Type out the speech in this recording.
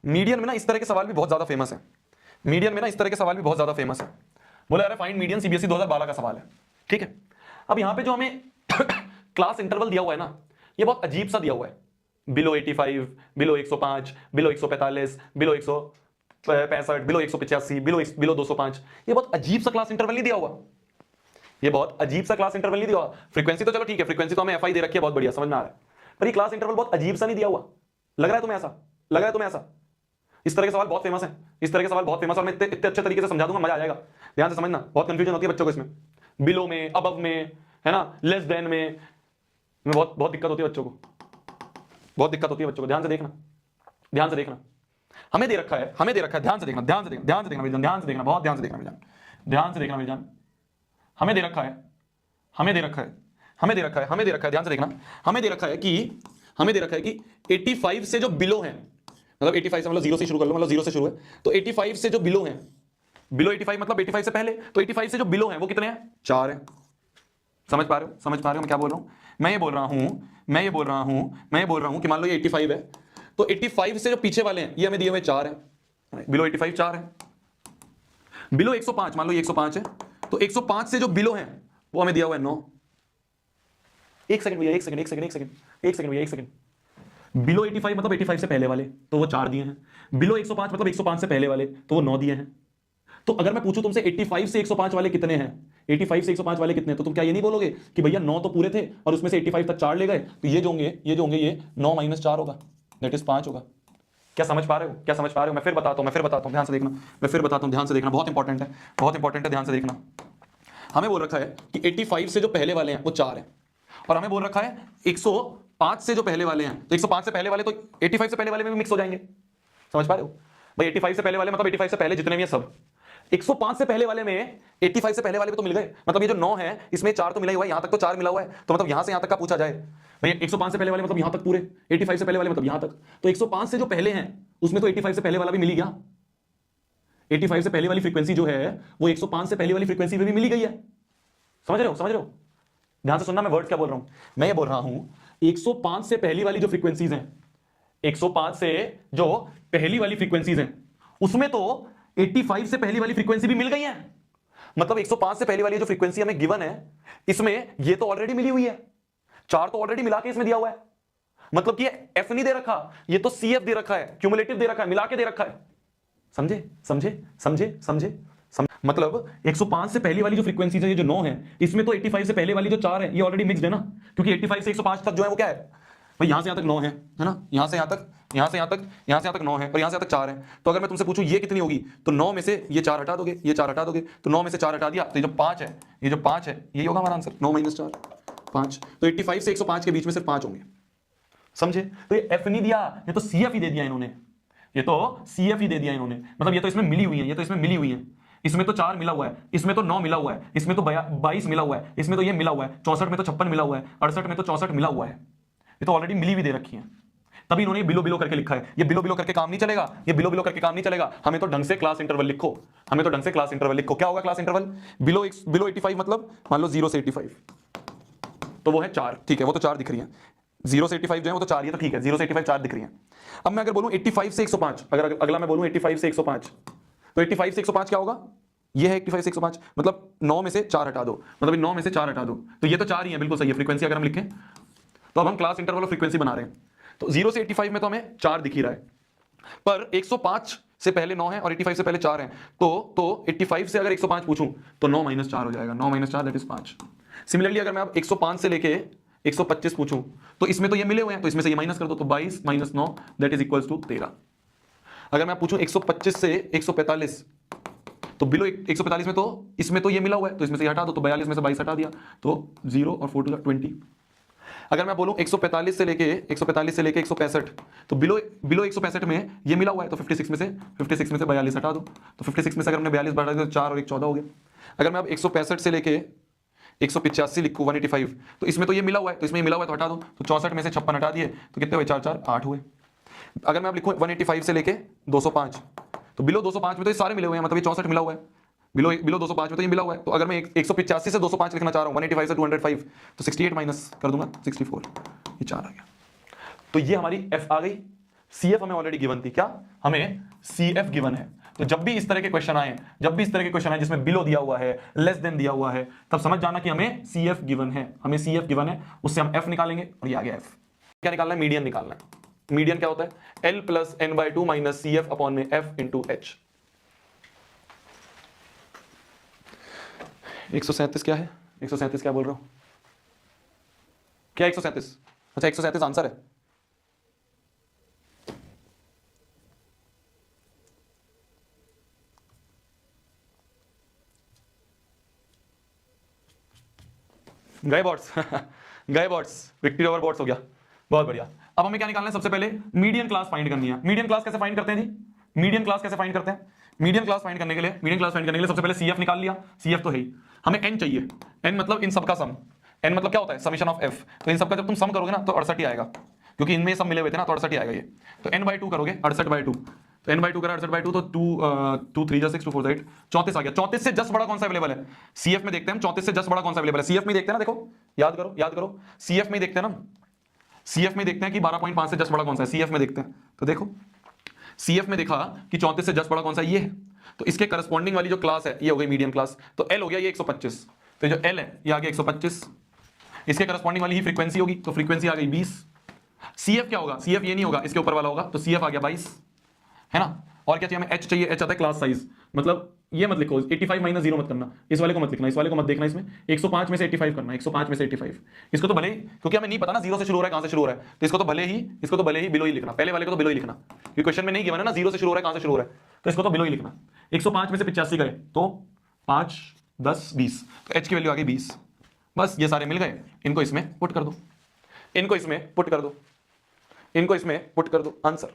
Median में ना इस तरह के सवाल भी बहुत ज्यादा फेमस है, मीडियन में ना इस तरह के सवाल भी बहुत ज्यादा फेमस है। बोले अरे फाइंड मीडियन, सीबीएसई 2012 का सवाल है, ठीक है। अब यहां पे जो हमें क्लास इंटरवल दिया हुआ है ना, ये बहुत अजीब सा दिया हुआ है, below 85, below 105, below 145, below 165, below 185, below 205। ये बहुत अजीब सा क्लास इंटरवल नहीं दिया हुआ, ये बहुत अजीब सा क्लास इंटरवल नहीं दिया हुआ। फ्रीक्वेंसी तो चलो ठीक है, फ्रीक्वेंसी तो हमें एफआई दे रखी है, बहुत बढ़िया, समझ में आ रहा है, पर ये क्लास इंटरवल बहुत अजीब सा नहीं दिया हुआ। लग रहा है तुम्हें ऐसा, लग रहा है तुम्हें ऐसा? इस तरह के सवाल बहुत फेमस है, इस तरह के सवाल बहुत फेमस, और मैं इतने अच्छे तरीके से समझा दूंगा, मजा आ जाएगा। ध्यान से समझना, बहुत कंफ्यूजन होती है बच्चों को इसमें, बिलो में, अबव में, है ना, लेस देन में बहुत दिक्कत होती है बच्चों को, बहुत दिक्कत होती है बच्चों को। ध्यान से देखना, ध्यान से देखना, हमें दे रखा है, हमें दे रखा है, ध्यान से देखना, ध्यान से देखना, ध्यान से देखना मेरी जान, ध्यान से देखना, बहुत ध्यान से देखना मेरी जान, ध्यान से देखना मेरी जान। हमें दे रखा है, हमें दे रखा है, हमें दे रखा है, हमें दे रखा है, ध्यान से देखना, हमें दे रखा है कि, हमें दे रखा है कि 85 से जो बिलो है, मतलब 85 से, मतलब 0 से शुरू कर लो, मतलब 0 से शुरू है, तो 85 से जो बिलो है, बिलो 85 मतलब 85 से पहले, तो 85 से जो बिलो है वो कितने हैं? 4 है। समझ पा रहे हो, समझ पा रहे हो मैं क्या बोल रहा हूं? मैं ये बोल रहा हूं कि मान लो ये 85 है, तो 85 से जो पीछे वाले हैं ये हमें दिए हुए 4 है, बिलो 85 4 है। बिलो 105, मान लो ये 105 है, तो 105 से जो बिलो है वो हमें दिया हुआ है 9। एक सेकंड भैया, एक सेकंड, एक सेकंड, एक सेकंड, एक सेकंड भैया, एक सेकंड। बिलो 85 मतलब 85 से पहले वाले, तो वो 4 दिए हैं। बिलो 105 मतलब 105 से पहले वाले, तो वो 9 दिए हैं। तो अगर मैं पूछूं तुमसे 85 से 105 वाले कितने हैं, 85 से 105 वाले कितने हैं, तो तुम क्या ये नहीं बोलोगे कि भैया 9 तो पूरे थे और उसमें से 85 तक 4 ले गए, तो ये जो होंगे, ये जो होंगे, ये 9 माइनस 4 होगा, दैट इज 5 होगा। क्या समझ पा रहे हो, क्या समझ पा रहे हो? मैं फिर बताता हूं, मैं फिर बताता हूं, ध्यान से देखना, मैं फिर बताता हूं, ध्यान से देखना, बहुत इंपॉर्टेंट है, बहुत इंपॉर्टेंट है, ध्यान से देखना। हमें बोल रखा है कि 85 से जो पहले वाले हैं वो 4 हैं, और हमें बोल रखा है 105 से जो पहले वाले हैं, तो 105 से पहले वाले तो 85 से पहले वाले में भी मिक्स हो जाएंगे। समझ पा रहे हो भाई? 85 से पहले वाले मतलब 85 से पहले जितने भी हैं सब। 105 से पहले वाले में 85 से पहले वाले भी तो मिल गए, मतलब ये जो 9 है इसमें 4 तो मिला ही हुआ है, यहां तक तो 4 मिला हुआ है, तो मतलब यहां से यहां तक का पूछा जाए भाई 105 से पहले वाले मतलब यहां तक पूरे, 85 से पहले वाले मतलब यहां तक, तो 105 से जो पहले हैं उसमें तो 85 से पहले वाला भी मिल गया। 85 से पहले वाली फ्रीक्वेंसी जो है वो 105 से पहले वाली फ्रीक्वेंसी में भी मिली गई है। समझ रहे हो, समझ रहे हो? ध्यान से सुनना, मैं वर्ड्स क्या बोल रहा हूं। मैं ये बोल रहा हूं 105 से पहली वाली जो फ्रीक्वेंसीज हैं, 105 से जो पहली वाली फ्रीक्वेंसीज हैं उसमें तो 85 से पहली वाली फ्रीक्वेंसी भी मिल गई है। मतलब 105 से पहली वाली जो फ्रीक्वेंसी हमें गिवन है इसमें ये तो ऑलरेडी मिली हुई है, 4 तो ऑलरेडी मिला के इसमें दिया हुआ है, मतलब कि एफ नहीं दे रखा, ये तो सी एफ दे रखा है, क्यूमुलेटिव दे रखा है, मिला के दे रखा है। समझे, समझे, समझे, समझे? मतलब 105 से पहली वाली जो फ्रीक्वेंसीज है, ये जो 9 है, इसमें तो 85 से पहले वाली जो 4 है ये ऑलरेडी मिक्स्ड है ना, क्योंकि 85 से 105 तक जो है वो क्या है भाई, यहां से यहां तक 9 है ना, यहां से यहां तक, यहां से यहां तक, यहां से यहां तक 9 है और यहां से यहां तक 4 है। तो अगर मैं तुमसे पूछूं ये कितनी होगी, तो 9 में से ये 4 हटा दोगे, ये 4 हटा दोगे, तो 9 में से 4 हटा दिया, तो ये जो 5 है, ये जो 5 है यही होगा हमारा आंसर, 9 माइनस 4 5। तो 85 से 105 के बीच में सिर्फ 5 होंगे। समझे? तो ये एफ नहीं दिया, ये तो सी एफ ही दे दिया इन्होंने, ये तो सी एफ ही दे दिया इन्होंने, मतलब ये तो इसमें मिली हुई है, ये तो इसमें मिली हुई है, इसमें तो 4 मिला हुआ है, इसमें तो 9 मिला हुआ है, इसमें तो 22 मिला हुआ है, इसमें तो ये मिला हुआ है, 64 में तो 56 मिला हुआ है, 68 में तो 64 मिला हुआ है, ये तो ऑलरेडी मिली हुई दे रखी है। तभी इन्होंने बिलो बिलो करके लिखा है। ये बिलो बिलो करके काम नहीं चलेगा, ये बिलो बिलो करके काम नहीं चलेगा, हमें तो ढंग से क्लास इंटरवल लिखो, हमें तो ढंग से क्लास इंटरवल लिखो। क्या होगा क्लास इंटरवल? बिलो 85 मतलब मान लो 0 से 85, तो वो है 4, ठीक है, वो तो 4 दिख रही है, 0 से 85 जो है वो तो 4 ही है, तो ठीक है, 0 से 85 4 दिख रही है। अब मैं अगर बोलूं 85 से 105, अगर अगला मैं बोलूं 85 से 105, तो 85 से 105 क्या होगा? ये है 85 से 105, मतलब 9 में से 4 हटा दो, मतलब 9 में से 4 हटा दो, तो ये तो 4 ही है, बिल्कुल सही है फ्रीक्वेंसी अगर हम लिखें। तो अब हम क्लास इंटरवल ऑफ फ्रीक्वेंसी बना रहे हैं, तो 0 से 85 में तो हमें 4 दिख ही रहा है, पर 105 से पहले 9 है और 85 से पहले 4 है, तो 85 से अगर 105 पूछूं तो 9 माइनस 4 हो जाएगा, 9 माइनस 4 दैट इज 5। सिमिलरली अगर मैं अब 105 से लेके 125 पूछूं तो इसमें तो ये मिले हुए हैं, तो इसमें से ये माइनस कर दो, तो 22 minus 9 that is equals to 13। अगर मैं पूछूं 125 से 145, तो बिलो 145 में तो इसमें तो ये मिला हुआ है, तो इसमें से ये हटा दो, तो 42 में से 22 हटा दिया, तो 0 और 4 टू 20। अगर मैं बोलूं 145 से लेके 165, तो बिलो 165 में ये मिला हुआ है, तो 56 में से 42 हटा दो, तो 56 में से अगर हमने 42 बढ़ा दिया तो 4 और 1 14 हो गया। अगर मैं अब 165 से लेके 185 लिखूं 185, तो इसमें तो ये मिला हुआ है, तो इसमें ये मिला हुआ है तो हटा दो, तो 64 में से 56 हटा दिए, तो कितने हुए? 4 4 8 हुए। अगर मैं अब लिखूं 185 से लेके 205, तो बिलो 205 में तो ये सारे मिले हुए हैं, मतलब ये 64 मिला हुआ है, बिलो 205 में तो ये मिला हुआ है। तो अगर मैं 185 से 205 लिखना चाह रहा हूं, 185 से 205, तो 68 माइनस कर दूंगा 64, ये 4 आ गया। तो ये हमारी एफ आ गई, CF हमें ऑलरेडी गिवन थी, क्या हमें CF गिवन है। तो जब भी इस तरह के क्वेश्चन आए, जब भी इस तरह के क्वेश्चन आए जिसमें बिलो दिया हुआ है, लेस देन दिया हुआ है, तब समझ जाना कि हमें CF गिवन है, हमें CF गिवन है, उससे हम F निकालेंगे और ये आ गया F। क्या निकालना है? मीडियन निकालना है। मीडियन क्या होता है? L plus n/2 minus CF upon में F इंटू H। 137 क्या है? 137 क्या बोल रहा हूं? क्या 137? अच्छा 137 आंसर है। गए बॉट्स गए बॉट्स, विक्ट्री ओवर बॉट्स हो गया, बहुत बढ़िया। अब हमें क्या निकालना है? सबसे पहले मीडियन क्लास फाइंड करनी है। मीडियन क्लास कैसे फाइंड करते हैं जी? मीडियन क्लास कैसे फाइंड करते हैं? मीडियन क्लास फाइंड करने के लिए सबसे पहले CF निकाल लिया। CF तो है ही, हमें n चाहिए। n मतलब इन सबका सम, n मतलब क्या होता है? Summation of f। तो इन सबका जब तुम सम करोगे ना तो 68 ही आएगा, क्योंकि इनमें सब मिले हुए थे ना, तो 68 ही आएगा ये। तो n/2 करोगे, 68/2, तो n/2 करा 68/2, तो 2 3 6 2 4 8 34 आ गया। 34 से जस्ट बड़ा कौन सा अवेलेबल है? CF में देखते हैं हम, 34 से जस्ट बड़ा कौन सा अवेलेबल है? CF में देखते हैं ना, देखो याद करो CF में देखते हैं ना, CF में देखते हैं कि 12.5 से जस्ट बड़ा कौन सा है। CF में देखते हैं, तो देखो CF में देखा कि 34 से जस्ट बड़ा कौन सा ये है, तो इसके करस्पॉन्डिंग वाली जो क्लास है ये हो गई मीडियम क्लास। तो L हो गया ये 125, तो जो L है ये आ गया 125, इसके करस्पॉन्डिंग वाली ही फ्रीक्वेंसी होगी, तो फ्रीक्वेंसी आ गई 20। CF क्या होगा? CF ये नहीं होगा, इसके ऊपर वाला होगा, तो CF आ गया 22, है ना। और क्या चाहिए हमें? H चाहिए। H आता है क्लास साइज, मतलब ये मत लिखो 85 माइनस 0 मत करना, इस वाले को मत लिखना, इस वाले को मत देखना, इसमें 105 में से 85 करना, 105 में से 85। इसको तो भले ही, क्योंकि हमें नहीं पता ना 0 से शुरू हो रहा है कहां से शुरू हो रहा है, तो इसको तो भले ही बिलो ही लिखना, पहले वाले को तो बिलो ही लिखना, क्योंकि क्वेश्चन में नहीं गिवन है ना 0 से शुरू हो रहा है कहां से शुरू हो रहा है, तो इसको तो बिलो ही लिखना। 105 में से 85 करें तो 5 10 20, तो H की वैल्यू आ गई 20। बस ये सारे मिल गए, इनको इसमें पुट कर दो, इनको इसमें पुट कर दो, इनको इसमें पुट कर दो, आंसर।